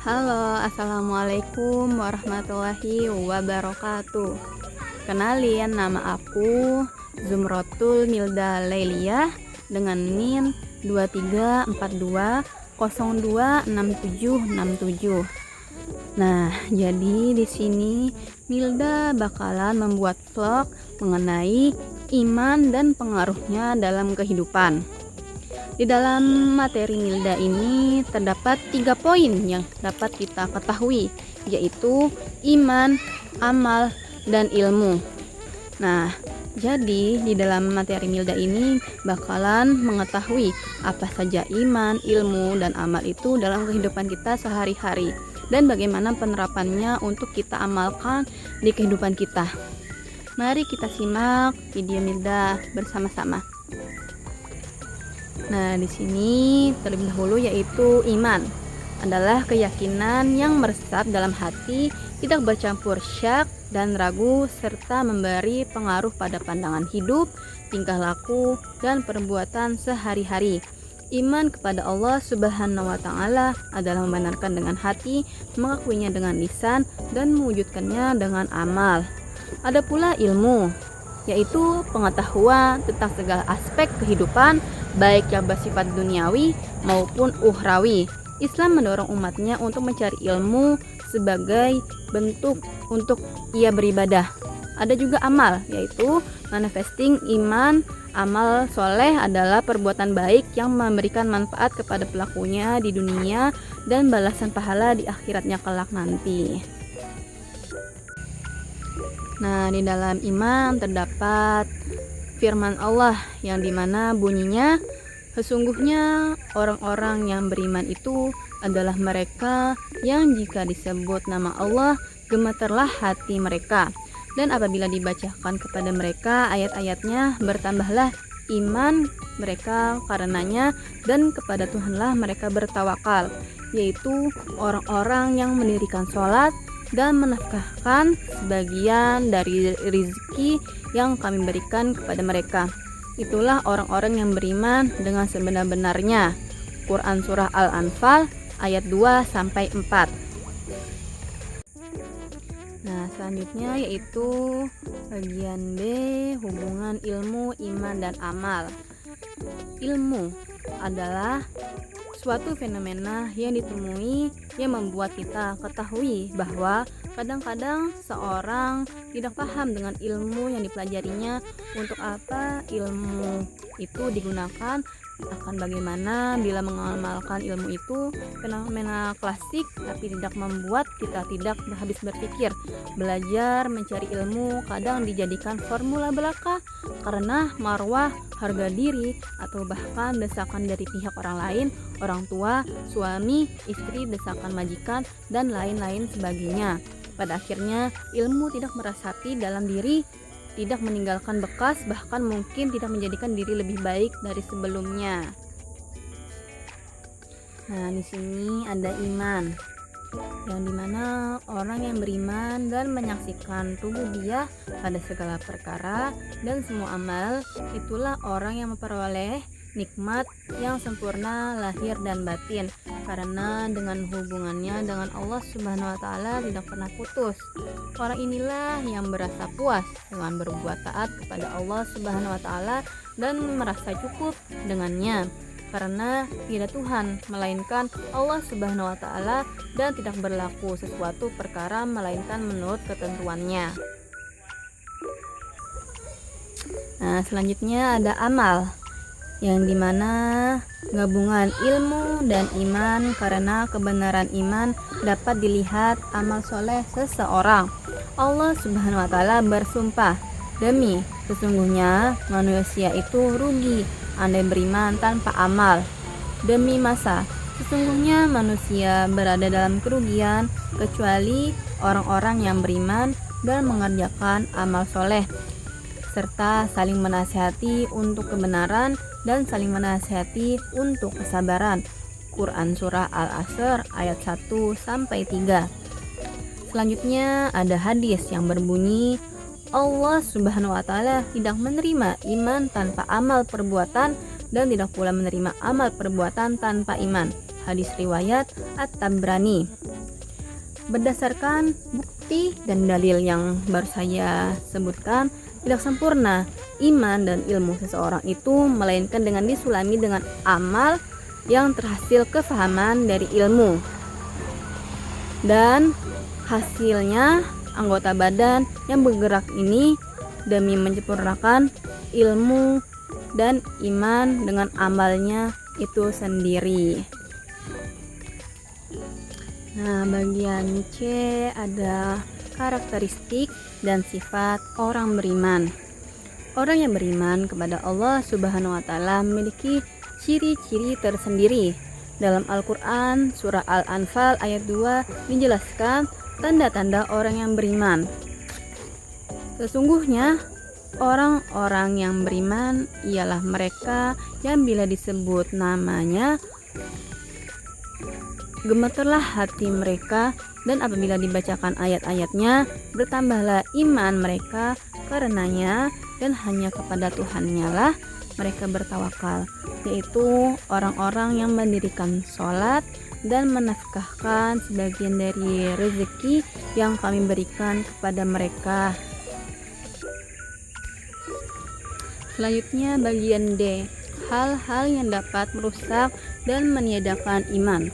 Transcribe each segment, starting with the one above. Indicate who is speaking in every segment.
Speaker 1: Halo, assalamualaikum warahmatullahi wabarakatuh. Kenalin, nama aku Zumrotul Milda Lailiyah dengan NIM 2342026767. Nah, jadi di sini Milda bakalan membuat vlog mengenai iman dan pengaruhnya dalam kehidupan. Di dalam materi Milda ini terdapat 3 poin yang dapat kita ketahui, yaitu iman, amal, dan ilmu. Nah, jadi di dalam materi Milda ini bakalan mengetahui apa saja iman, ilmu, dan amal itu dalam kehidupan kita sehari-hari dan bagaimana penerapannya untuk kita amalkan di kehidupan kita. Mari kita simak video Milda bersama-sama. Nah, di sini terlebih dahulu yaitu iman adalah keyakinan yang meresap dalam hati, tidak bercampur syak dan ragu, serta memberi pengaruh pada pandangan hidup, tingkah laku, dan perbuatan sehari-hari. Iman kepada Allah Subhanahu wa Ta'ala adalah membenarkan dengan hati, mengakuinya dengan lisan, dan mewujudkannya dengan amal. Ada pula ilmu, yaitu pengetahuan tentang segala aspek kehidupan, baik yang bersifat duniawi maupun ukhrawi. Islam mendorong umatnya untuk mencari ilmu sebagai bentuk untuk ia beribadah. Ada juga amal, yaitu manifesting iman. Amal soleh adalah perbuatan baik yang memberikan manfaat kepada pelakunya di dunia dan balasan pahala di akhiratnya kelak nanti. Nah, di dalam iman terdapat firman Allah yang dimana bunyinya, sesungguhnya orang-orang yang beriman itu adalah mereka yang jika disebut nama Allah gemetarlah hati mereka, dan apabila dibacakan kepada mereka ayat-ayatnya bertambahlah iman mereka karenanya, dan kepada Tuhanlah mereka bertawakal, yaitu orang-orang yang mendirikan sholat dan menafkahkan sebagian dari rezeki yang kami berikan kepada mereka. Itulah orang-orang yang beriman dengan sebenar-benarnya. Quran Surah Al-Anfal ayat 2-4. Nah, selanjutnya yaitu bagian B, hubungan ilmu, iman, dan amal. Ilmu adalah suatu fenomena yang ditemui yang membuat kita ketahui bahwa kadang-kadang seorang tidak paham dengan ilmu yang dipelajarinya, untuk apa ilmu itu digunakan, akan bagaimana bila mengamalkan ilmu itu. Fenomena klasik tapi tidak membuat kita tidak habis berpikir. Belajar mencari ilmu kadang dijadikan formula belaka karena marwah, harga diri, atau bahkan desakan dari pihak orang lain, orang tua, suami, istri, desakan majikan, dan lain-lain sebagainya. Pada akhirnya ilmu tidak meresapi dalam diri, tidak meninggalkan bekas, bahkan mungkin tidak menjadikan diri lebih baik dari sebelumnya. Nah, di sini ada iman, yang dimana orang yang beriman dan menyaksikan rububiyah pada segala perkara dan semua amal, itulah orang yang memperoleh nikmat yang sempurna lahir dan batin, karena dengan hubungannya dengan Allah Subhanahu wa Ta'ala tidak pernah putus. Orang inilah yang merasa puas dengan berbuat taat kepada Allah Subhanahu wa Ta'ala dan merasa cukup dengannya, karena tidak Tuhan melainkan Allah Subhanahu wa Ta'ala, dan tidak berlaku sesuatu perkara melainkan menurut ketentuannya. Nah, selanjutnya ada amal, yang dimana gabungan ilmu dan iman, karena kebenaran iman dapat dilihat amal soleh seseorang. Allah Subhanahu wa Ta'ala bersumpah, demi sesungguhnya manusia itu rugi andai beriman tanpa amal. Demi masa, sesungguhnya manusia berada dalam kerugian kecuali orang-orang yang beriman dan mengerjakan amal soleh, serta saling menasihati untuk kebenaran dan saling menasihati untuk kesabaran. Quran Surah Al-Asr ayat 1-3. Selanjutnya ada hadis yang berbunyi, Allah Subhanahu wa Ta'ala tidak menerima iman tanpa amal perbuatan dan tidak pula menerima amal perbuatan tanpa iman. Hadis riwayat At-Tabrani. Berdasarkan bukti dan dalil yang baru saya sebutkan, tidak sempurna iman dan ilmu seseorang itu melainkan dengan disulami dengan amal yang terhasil kefahaman dari ilmu. Dan hasilnya anggota badan yang bergerak ini demi menyempurnakan ilmu dan iman dengan amalnya itu sendiri. Nah, bagian C ada karakteristik dan sifat orang beriman. Orang yang beriman kepada Allah Subhanahu wa taala memiliki ciri-ciri tersendiri. Dalam Al-Qur'an surah Al-Anfal ayat 2 dijelaskan tanda-tanda orang yang beriman. Sesungguhnya orang-orang yang beriman ialah mereka yang bila disebut namanya gemeterlah hati mereka, dan apabila dibacakan ayat-ayatnya bertambahlah iman mereka karenanya, dan hanya kepada Tuhannya lah mereka bertawakal, yaitu orang-orang yang mendirikan sholat dan menafkahkan sebagian dari rezeki yang kami berikan kepada mereka. Selanjutnya bagian D, hal-hal yang dapat merusak dan meniadakan iman.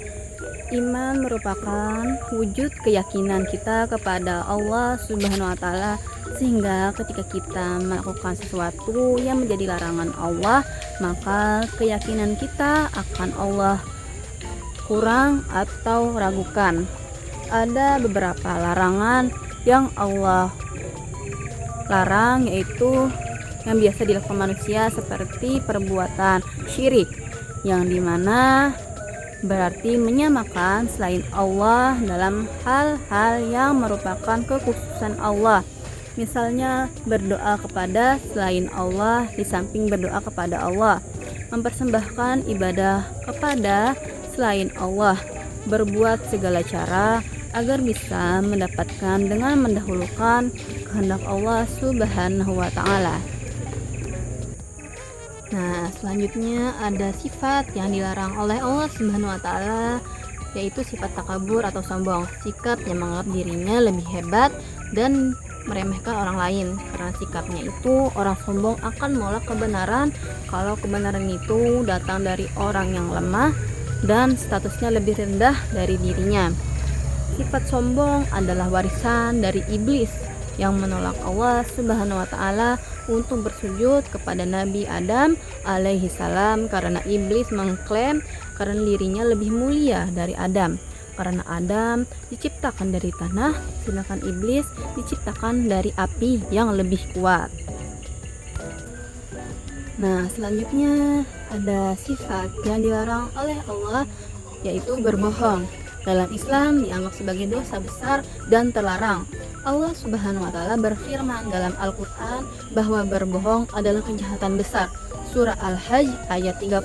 Speaker 1: Iman merupakan wujud keyakinan kita kepada Allah Subhanahu wa taala, sehingga ketika kita melakukan sesuatu yang menjadi larangan Allah, maka keyakinan kita akan Allah kurang atau ragukan. Ada beberapa larangan yang Allah larang, yaitu yang biasa dilakukan manusia seperti perbuatan syirik, yang dimana berarti menyamakan selain Allah dalam hal-hal yang merupakan kekhususan Allah. Misalnya berdoa kepada selain Allah di samping berdoa kepada Allah, mempersembahkan ibadah kepada selain Allah, berbuat segala cara agar bisa mendapatkan dengan mendahulukan kehendak Allah Subhanahu wa taala. Nah, selanjutnya ada sifat yang dilarang oleh Allah Subhanahu wa taala, yaitu sifat takabur atau sombong, sikap yang menganggap dirinya lebih hebat dan meremehkan orang lain. Karena sikapnya itu orang sombong akan menolak kebenaran kalau kebenaran itu datang dari orang yang lemah dan statusnya lebih rendah dari dirinya. Sifat sombong adalah warisan dari iblis yang menolak Allah Subhanahu wa taala untuk bersujud kepada Nabi Adam alaihi salam, karena iblis mengklaim karena dirinya lebih mulia dari Adam, karena Adam diciptakan dari tanah sedangkan iblis diciptakan dari api yang lebih kuat. Nah, selanjutnya ada sifat yang dilarang oleh Allah, yaitu berbohong. Dalam Islam dianggap sebagai dosa besar dan terlarang. Allah Subhanahu wa taala berfirman dalam Al-Qur'an bahwa berbohong adalah kejahatan besar. Surah Al-Hajj ayat 30.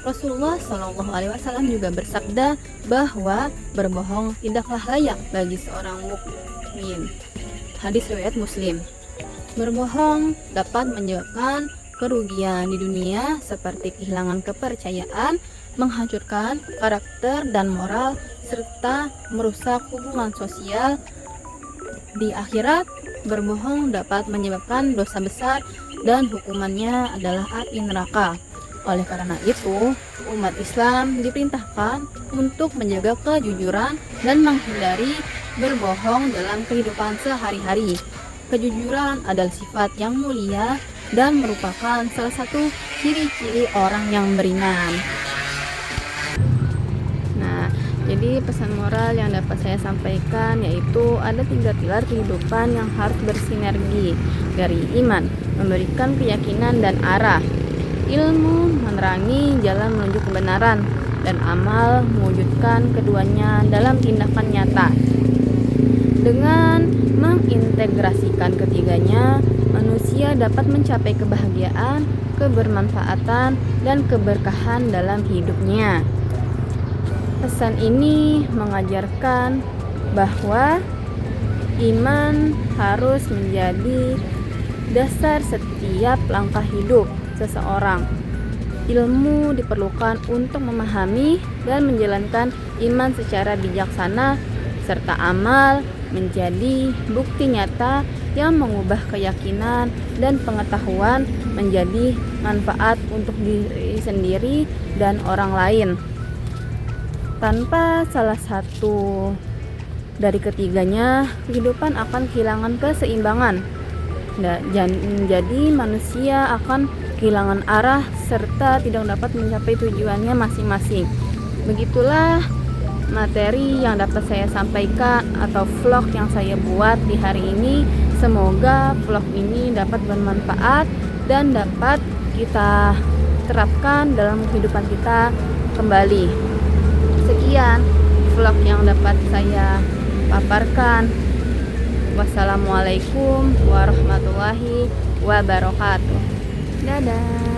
Speaker 1: Rasulullah Shallallahu alaihi wasallam juga bersabda bahwa berbohong tidaklah layak bagi seorang mukmin. Hadis riwayat Muslim. Berbohong dapat menyebabkan kerugian di dunia seperti kehilangan kepercayaan, menghancurkan karakter dan moral, serta merusak hubungan sosial. Di akhirat, berbohong dapat menyebabkan dosa besar dan hukumannya adalah api neraka. Oleh karena itu, umat Islam diperintahkan untuk menjaga kejujuran dan menghindari berbohong dalam kehidupan sehari-hari. Kejujuran adalah sifat yang mulia dan merupakan salah satu ciri-ciri orang yang beriman. Jadi pesan moral yang dapat saya sampaikan yaitu ada 3 pilar kehidupan yang harus bersinergi dari iman, memberikan keyakinan dan arah, ilmu menerangi jalan menuju kebenaran, dan amal mewujudkan keduanya dalam tindakan nyata. Dengan mengintegrasikan ketiganya, manusia dapat mencapai kebahagiaan, kebermanfaatan, dan keberkahan dalam hidupnya. Pesan ini mengajarkan bahwa iman harus menjadi dasar setiap langkah hidup seseorang. Ilmu diperlukan untuk memahami dan menjalankan iman secara bijaksana serta amal menjadi bukti nyata yang mengubah keyakinan dan pengetahuan menjadi manfaat untuk diri sendiri dan orang lain. Tanpa salah satu dari ketiganya, kehidupan akan kehilangan keseimbangan. Jadi manusia akan kehilangan arah serta tidak dapat mencapai tujuannya masing-masing. Begitulah materi yang dapat saya sampaikan atau vlog yang saya buat di hari ini. Semoga vlog ini dapat bermanfaat dan dapat kita terapkan dalam kehidupan kita kembali. Sekian vlog yang dapat saya paparkan. Wassalamualaikum warahmatullahi wabarakatuh. Dadah.